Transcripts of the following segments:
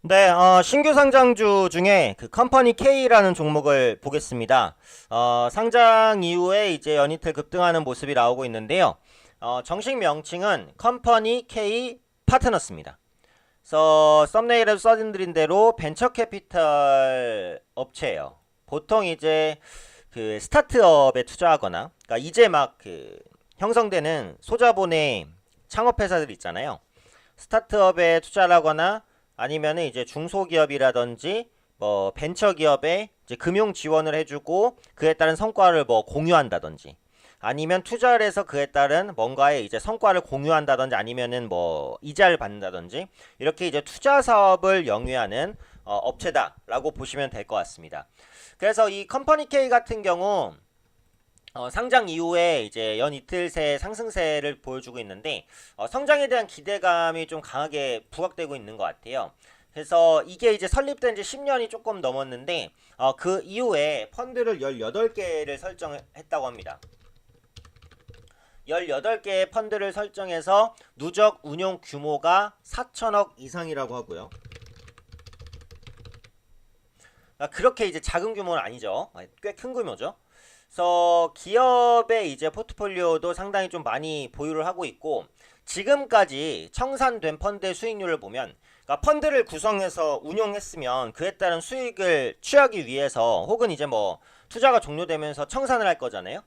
네, 신규 상장주 중에 그 컴퍼니 K라는 종목을 보겠습니다. 상장 이후에 이제 연이틀 급등하는 모습이 나오고 있는데요. 정식 명칭은 컴퍼니 K 파트너스입니다. 그래서 썸네일에도 써드린 대로 벤처 캐피탈 업체예요. 보통 이제 그 스타트업에 투자하거나, 그러니까 이제 막 그 형성되는 소자본의 창업 회사들 있잖아요. 스타트업에 투자를 하거나 아니면은 이제 중소기업이라든지 뭐 벤처기업에 이제 금융 지원을 해주고 그에 따른 성과를 뭐 공유한다든지 아니면 투자를 해서 그에 따른 뭔가의 이제 성과를 공유한다든지 아니면은 뭐 이자를 받는다든지 이렇게 이제 투자 사업을 영위하는 업체다라고 보시면 될 것 같습니다. 그래서 이 컴퍼니 K 같은 경우 상장 이후에 이제 연 이틀 새 상승세를 보여주고 있는데 성장에 대한 기대감이 좀 강하게 부각되고 있는 것 같아요. 그래서 이게 이제 설립된 지 10년이 조금 넘었는데 그 이후에 펀드를 18개를 설정했다고 합니다. 18개의 펀드를 설정해서 누적 운용 규모가 4천억 이상이라고 하고요. 그렇게 이제 작은 규모는 아니죠. 꽤 큰 규모죠. 그래서 기업의 이제 포트폴리오도 상당히 좀 많이 보유를 하고 있고 지금까지 청산된 펀드의 수익률을 보면 그러니까 펀드를 구성해서 운용했으면 그에 따른 수익을 취하기 위해서 혹은 이제 뭐 투자가 종료되면서 청산을 할 거잖아요.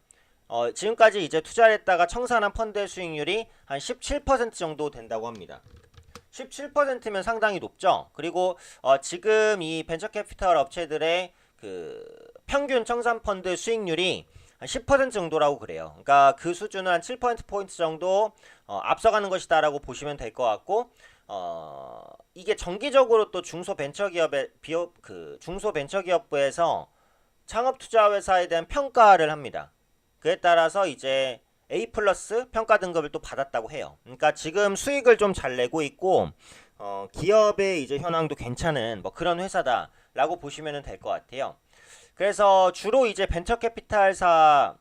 지금까지 이제 투자를 했다가 청산한 펀드의 수익률이 한 17% 정도 된다고 합니다. 17%면 상당히 높죠. 그리고 지금 이 벤처 캐피탈 업체들의 그 평균 청산 펀드 수익률이 한 10% 정도라고 그래요. 그러니까 그 수준은 한 7%포인트 정도 앞서가는 것이다라고 보시면 될 것 같고 이게 정기적으로 또 중소벤처기업부에서 창업투자회사에 대한 평가를 합니다. 그에 따라서 이제 A 플러스 평가 등급을 또 받았다고 해요. 그러니까 지금 수익을 좀 잘 내고 있고 기업의 이제 현황도 괜찮은 뭐 그런 회사다라고 보시면 될 것 같아요. 그래서 주로 이제 벤처 캐피탈사를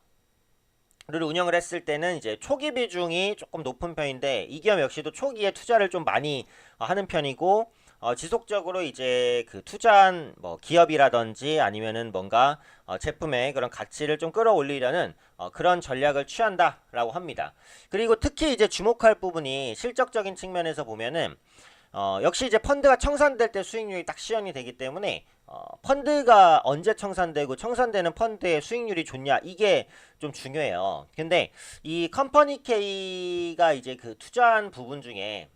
운영을 했을 때는 이제 초기 비중이 조금 높은 편인데 이 기업 역시도 초기에 투자를 좀 많이 하는 편이고 지속적으로 이제 그 투자한 뭐 기업이라든지 아니면은 뭔가 제품의 그런 가치를 좀 끌어올리려는 그런 전략을 취한다라고 합니다. 그리고 특히 이제 주목할 부분이 실적적인 측면에서 보면은 역시 이제 펀드가 청산될 때 수익률이 딱 시현이 되기 때문에 펀드가 언제 청산되고 청산되는 펀드의 수익률이 좋냐 이게 좀 중요해요. 근데 이 컴퍼니 K가 이제 그 투자한 부분 중에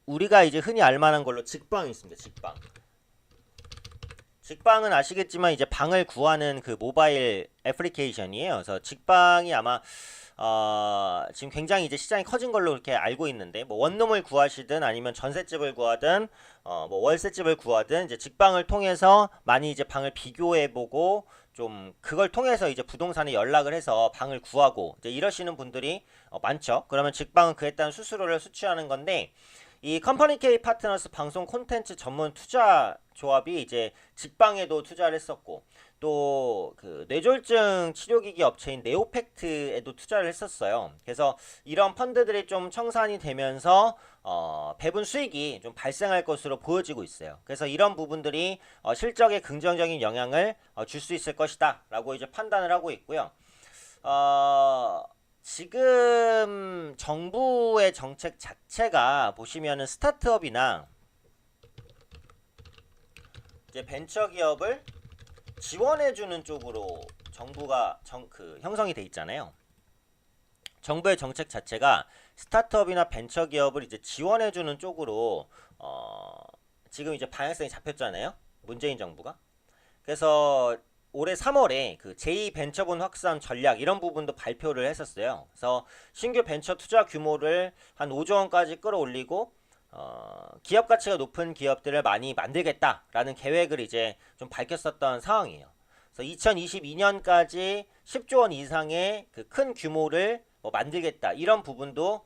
우리가 이제 흔히 알만한 걸로 직방이 있습니다. 직방. 직방은 아시겠지만 이제 방을 구하는 그 모바일 애플리케이션이에요. 그래서 직방이 아마 지금 굉장히 이제 시장이 커진 걸로 이렇게 알고 있는데 뭐 원룸을 구하시든 아니면 전셋집을 구하든 뭐 월세집을 구하든 이제 직방을 통해서 많이 이제 방을 비교해보고 좀 그걸 통해서 이제 부동산에 연락을 해서 방을 구하고 이제 이러시는 분들이 많죠. 그러면 직방은 그에 따른 수수료를 수취하는 건데 이 컴퍼니 K 파트너스 방송 콘텐츠 전문 투자 조합이 이제 직방에도 투자를 했었고 또 그 뇌졸중 치료기기 업체인 네오팩트에도 투자를 했었어요. 그래서 이런 펀드들이 좀 청산이 되면서 배분 수익이 좀 발생할 것으로 보여지고 있어요. 그래서 이런 부분들이 실적에 긍정적인 영향을 줄 수 있을 것이다라고 이제 판단을 하고 있고요. 지금 정부의 정책 자체가 보시면은 스타트업이나 이제 벤처 기업을 지원해주는 쪽으로 정부가 형성이 돼 있잖아요. 정부의 정책 자체가 스타트업이나 벤처 기업을 이제 지원해주는 쪽으로 지금 이제 방향성이 잡혔잖아요. 문재인 정부가. 그래서 올해 3월에 그 제2 벤처본 확산 전략 이런 부분도 발표를 했었어요. 그래서 신규 벤처 투자 규모를 한 5조 원까지 끌어올리고 기업 가치가 높은 기업들을 많이 만들겠다라는 계획을 이제 좀 밝혔었던 상황이에요. 그래서 2022년까지 10조 원 이상의 그 큰 규모를 뭐 만들겠다 이런 부분도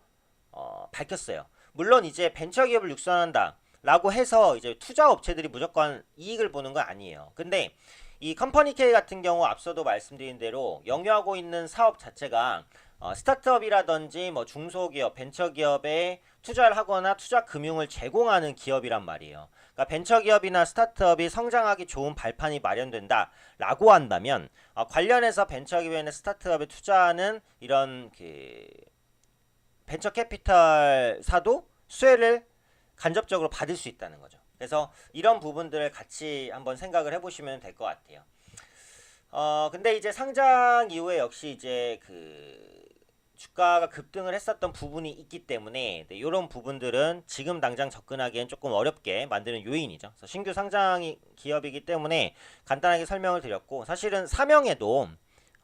밝혔어요. 물론 이제 벤처 기업을 육성한다. 라고 해서 이제 투자 업체들이 무조건 이익을 보는 건 아니에요. 근데 이 컴퍼니 K 같은 경우 앞서도 말씀드린 대로 영위하고 있는 사업 자체가 스타트업이라든지 뭐 중소기업, 벤처기업에 투자를 하거나 투자 금융을 제공하는 기업이란 말이에요. 그러니까 벤처기업이나 스타트업이 성장하기 좋은 발판이 마련된다라고 한다면 관련해서 벤처기업이나 스타트업에 투자하는 이런 그 벤처 캐피탈사도 수혜를 간접적으로 받을 수 있다는 거죠. 그래서 이런 부분들을 같이 한번 생각을 해보시면 될 것 같아요. 근데 이제 상장 이후에 역시 이제 그 주가가 급등을 했었던 부분이 있기 때문에 이런 부분들은 지금 당장 접근하기엔 조금 어렵게 만드는 요인이죠. 그래서 신규 상장 기업이기 때문에 간단하게 설명을 드렸고, 사실은 사명에도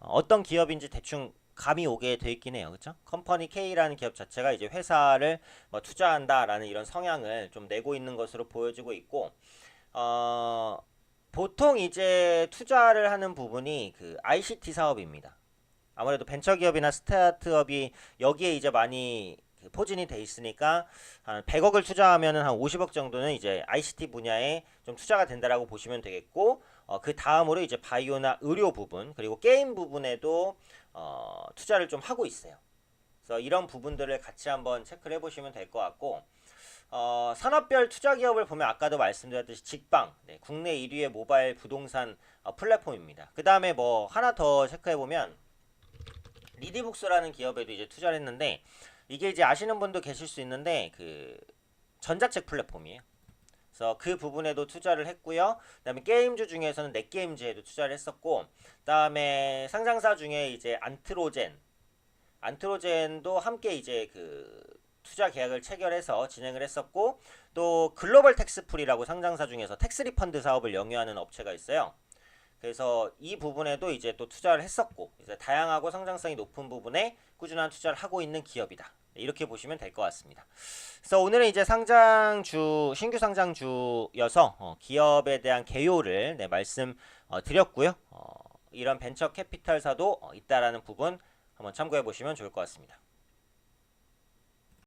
어떤 기업인지 대충 감이 오게 돼 있긴 해요. 그렇죠? 컴퍼니 K라는 기업 자체가 이제 회사를 뭐 투자한다라는 이런 성향을 좀 내고 있는 것으로 보여지고 있고, 보통 이제 투자를 하는 부분이 그 ICT 사업입니다. 아무래도 벤처기업이나 스타트업이 여기에 이제 많이 포진이 돼 있으니까 한 100억을 투자하면은 한 50억 정도는 이제 ICT 분야에 좀 투자가 된다라고 보시면 되겠고, 그 다음으로 이제 바이오나 의료 부분 그리고 게임 부분에도 투자를 좀 하고 있어요. 그래서 이런 부분들을 같이 한번 체크를 해보시면 될 것 같고, 산업별 투자 기업을 보면 아까도 말씀드렸듯이 직방, 네, 국내 1위의 모바일 부동산 플랫폼입니다. 그 다음에 뭐 하나 더 체크해보면 리디북스라는 기업에도 이제 투자를 했는데, 이게 이제 아시는 분도 계실 수 있는데 그 전자책 플랫폼이에요. 그래서 그 부분에도 투자를 했고요. 그다음에 게임주 중에서는 넷게임즈에도 투자를 했었고, 그다음에 상장사 중에 이제 안트로젠도 함께 이제 그 투자 계약을 체결해서 진행을 했었고, 또 글로벌 텍스풀이라고 상장사 중에서 텍스 리펀드 사업을 영위하는 업체가 있어요. 그래서 이 부분에도 이제 또 투자를 했었고, 이제 다양하고 성장성이 높은 부분에 꾸준한 투자를 하고 있는 기업이다. 이렇게 보시면 될 것 같습니다. 그래서 오늘은 이제 상장주, 신규 상장주여서 기업에 대한 개요를 말씀 드렸고요. 이런 벤처 캐피탈사도 있다라는 부분 한번 참고해 보시면 좋을 것 같습니다.